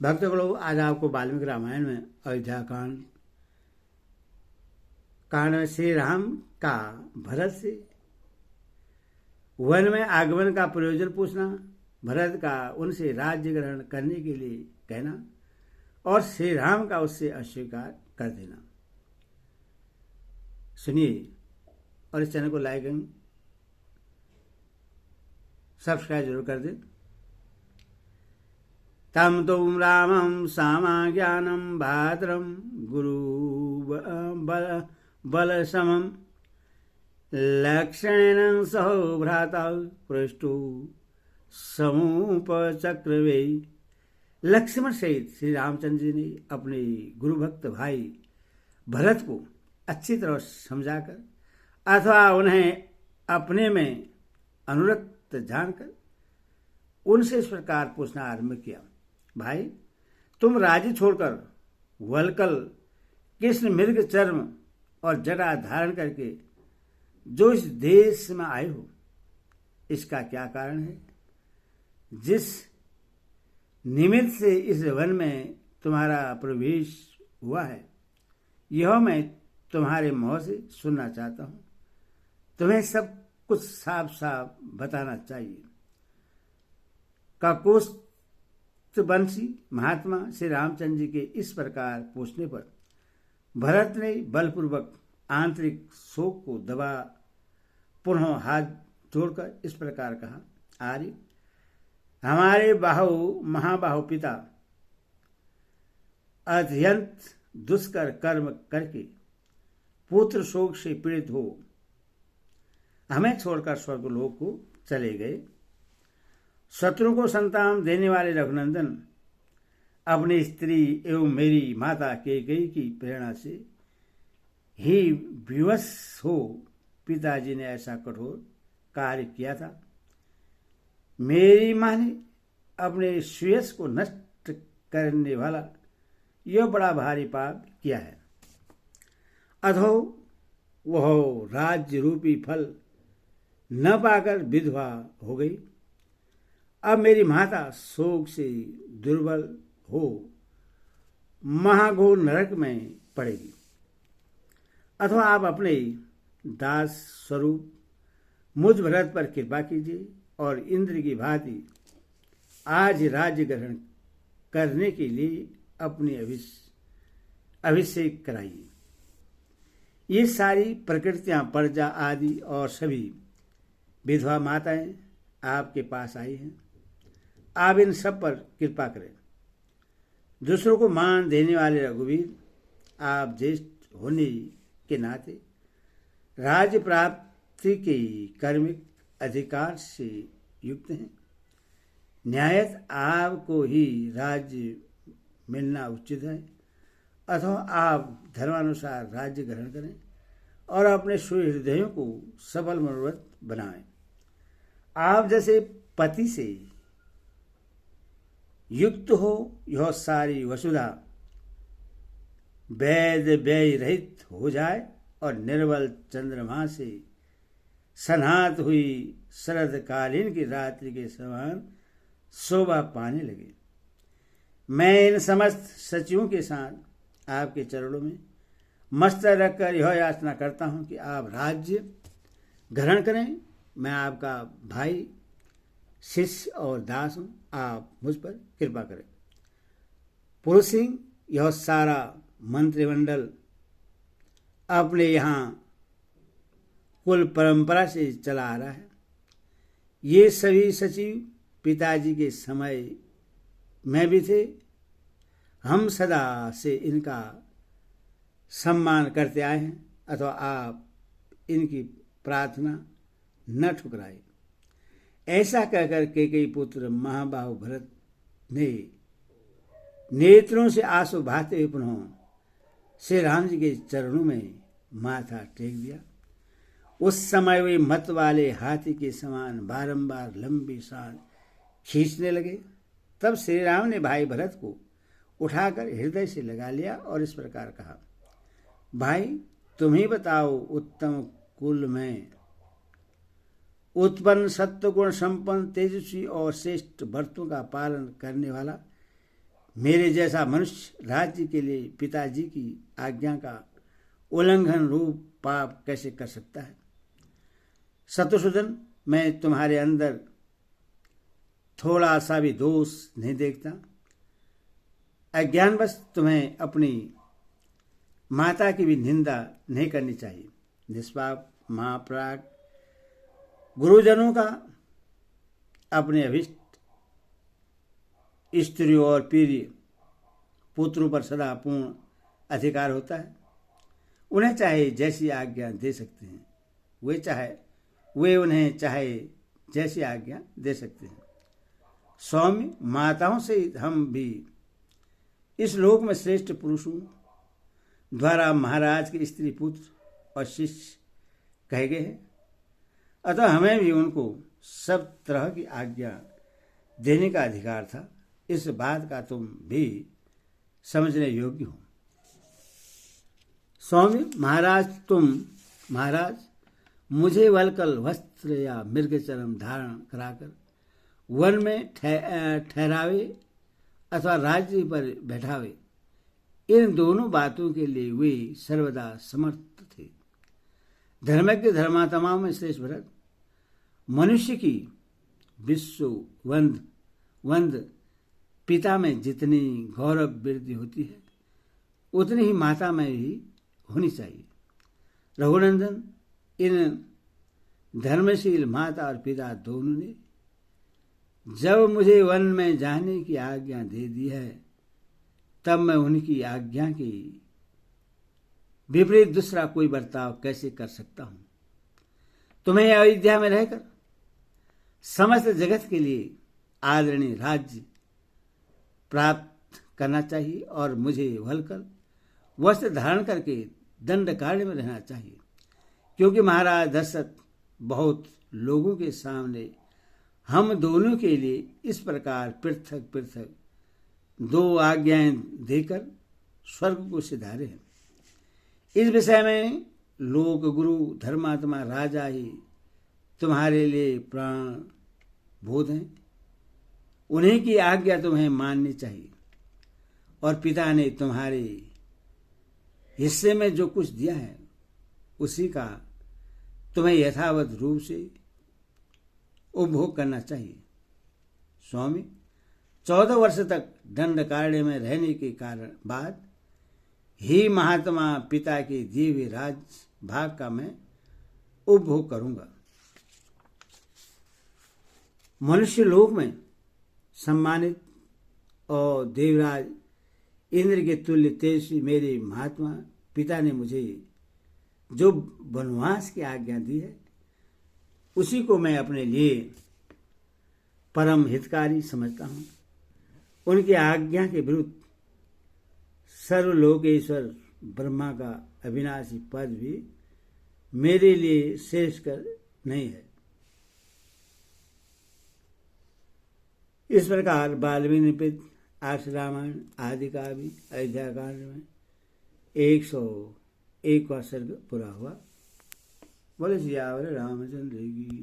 भक्तगणों, आज आपको वाल्मीकि रामायण में अयोध्या कांड में श्री राम का भरत से वन में आगमन का प्रयोजन पूछना, भरत का उनसे राज्य ग्रहण करने के लिए कहना और श्री राम का उससे अस्वीकार कर देना। सुनिए और इस चैनल को लाइक एंड सब्सक्राइब जरूर कर दें। तम तुम रामं सामा ज्ञानम भाद्रम गुरु बल समम लक्षणेन सहो भ्राता पृष्ठो समुपचक्रवे। लक्ष्मण सहित श्री रामचंद्र जी ने अपने गुरु भक्त भाई भरत को अच्छी तरह समझाकर अथवा उन्हें अपने में अनुरक्त जानकर उनसे इस प्रकार पूछना आरंभ किया, भाई तुम राज्य छोड़कर वलकल कृष्ण मृग चर्म और जटा धारण करके जो इस देश में आए हो, इसका क्या कारण है? जिस निमित्त से इस वन में तुम्हारा प्रवेश हुआ है, यह मैं तुम्हारे मुंह से सुनना चाहता हूं। तुम्हें सब कुछ साफ साफ बताना चाहिए। काकोस्त्वंशी महात्मा श्री रामचंद्र जी के इस प्रकार पूछने पर भरत ने बलपूर्वक आंतरिक शोक को दबा पुनः हाथ जोड़कर इस प्रकार कहा, आर्य, हमारे महाबाहु पिता अत्यंत दुष्कर कर्म करके पुत्र शोक से पीड़ित हो हमें छोड़कर स्वर्गलोक को चले गए। शत्रु को संतान देने वाले रघुनंदन अपनी स्त्री एवं मेरी माता कैकेयी की प्रेरणा से ही विवश हो पिताजी ने ऐसा कठोर कार्य किया था। मेरी मां ने अपने श्रेयस को नष्ट करने वाला यह बड़ा भारी पाप किया है। अधो वह राज्य रूपी फल न पाकर विधवा हो गई। अब मेरी माता शोक से दुर्बल हो महाघोर नरक में पड़ेगी। अथवा आप अपने दास स्वरूप मुझ भरत पर कृपा कीजिए और इंद्र की भांति आज राज्य ग्रहण करने के लिए अपनी अभिषेक कराइए। ये सारी प्रकृतियां, प्रजा आदि और सभी विधवा माताएं आपके पास आई हैं। आप इन सब पर कृपा करें। दूसरों को मान देने वाले रघुवीर, आप ज्येष्ठ होने के नाते राज्य प्राप्ति के कर्मिक अधिकार से युक्त हैं। न्यायत आपको ही राज्य मिलना उचित है। अथवा आप धर्मानुसार राज्य ग्रहण करें और अपने सुहृदयों को सबल मनोरथ बनाएं। आप जैसे पति से युक्त हो यह सारी वसुधा वैद व्यय रहित हो जाए और निर्मल चंद्रमा से सन्हात हुई शरदकालीन की रात्रि के समान शोभा पाने लगे। मैं इन समस्त सचिवों के साथ आपके चरणों में मस्तक रखकर यह याचना करता हूं कि आप राज्य ग्रहण करें। मैं आपका भाई, शिष्य और दास हूं। आप मुझ पर कृपा करें। पुरुष सिंह, यह सारा मंत्रिमंडल अपने यहाँ कुल परंपरा से चला आ रहा है। ये सभी सचिव पिताजी के समय में भी थे। हम सदा से इनका सम्मान करते आए हैं। अथवा आप इनकी प्रार्थना न ठुकराए। ऐसा कहकर कैकेयी पुत्र महाबाहु भरत ने नेत्रों से आंसू बहाते हुए पुनः श्री राम जी के चरणों में माथा टेक दिया। उस समय वे मत वाले हाथी के समान बारंबार लंबी सांस खींचने लगे। तब श्री राम ने भाई भरत को उठाकर हृदय से लगा लिया और इस प्रकार कहा, भाई तुम ही बताओ, उत्तम कुल में उत्पन्न सत्वगुण संपन्न तेजस्वी और श्रेष्ठ व्रतों का पालन करने वाला मेरे जैसा मनुष्य राज्य के लिए पिताजी की आज्ञा का उल्लंघन रूप पाप कैसे कर सकता है? शत्रुसूदन, मैं तुम्हारे अंदर थोड़ा सा भी दोष नहीं देखता। अज्ञानवश तुम्हें अपनी माता की भी निंदा नहीं करनी चाहिए। निष्पाप महाप्राग गुरुजनों का अपने अभिष्ट स्त्रियों और प्रिय पुत्रों पर सदा पूर्ण अधिकार होता है। उन्हें चाहे जैसी आज्ञा दे सकते हैं, वे उन्हें चाहे जैसी आज्ञा दे सकते हैं। सौम्य माताओं से हम भी इस लोक में श्रेष्ठ पुरुषों द्वारा महाराज के स्त्री पुत्र और शिष्य कहे गए हैं। अतः हमें भी उनको सब तरह की आज्ञा देने का अधिकार था। इस बात का तुम भी समझने योग्य हो। स्वामी महाराज मुझे वलकल वस्त्र या मृग चरम धारण कराकर वन में ठहरावे अथवा राज्य पर बैठावे, इन दोनों बातों के लिए वे सर्वदा समर्थ थे। धर्मज्ञ धर्मात्माओं में श्रेष्ठ भरत, मनुष्य की विश्व वंद पिता में जितनी गौरव वृद्धि होती है, उतनी ही माता में भी होनी चाहिए। रघुनंदन, इन धर्मशील माता और पिता दोनों ने जब मुझे वन में जाने की आज्ञा दे दी है, तब मैं उनकी आज्ञा की विपरीत दूसरा कोई बर्ताव कैसे कर सकता हूं? तुम्हें अयोध्या में रहकर समस्त जगत के लिए आदरणीय राज्य प्राप्त करना चाहिए और मुझे वलकर वस्त्र धारण करके दंडकारण्य में रहना चाहिए, क्योंकि महाराज दशरथ बहुत लोगों के सामने हम दोनों के लिए इस प्रकार पृथक पृथक दो आज्ञाएं देकर स्वर्ग को सिधारे हैं। इस विषय में लोक गुरु धर्मात्मा राजा ही तुम्हारे लिए प्राण बोध हैं। उन्हीं की आज्ञा तुम्हें माननी चाहिए और पिता ने तुम्हारे हिस्से में जो कुछ दिया है उसी का तुम्हें यथावत रूप से उपभोग करना चाहिए। स्वामी, 14 वर्ष तक दंडकारण्य में रहने के कारण बाद ही महात्मा पिता के दिए हुए राज भाग का मैं उपभोग करूंगा। मनुष्य लोक में सम्मानित और देवराज इंद्र के तुल्य तेजस्वी मेरे महात्मा पिता ने मुझे जो वनवास की आज्ञा दी है, उसी को मैं अपने लिए परम हितकारी समझता हूं। उनकी आज्ञा के विरुद्ध सर्वलोकेश्वर ब्रह्मा का अविनाशी पद भी मेरे लिए श्रेष्ठकर नहीं है। इस प्रकार वाल्मीकि निपित आर्ष रामायण आदि का भी अयोध्या कांड में 101वां सर्ग पूरा हुआ। बोले सियावर रामचंद्र की।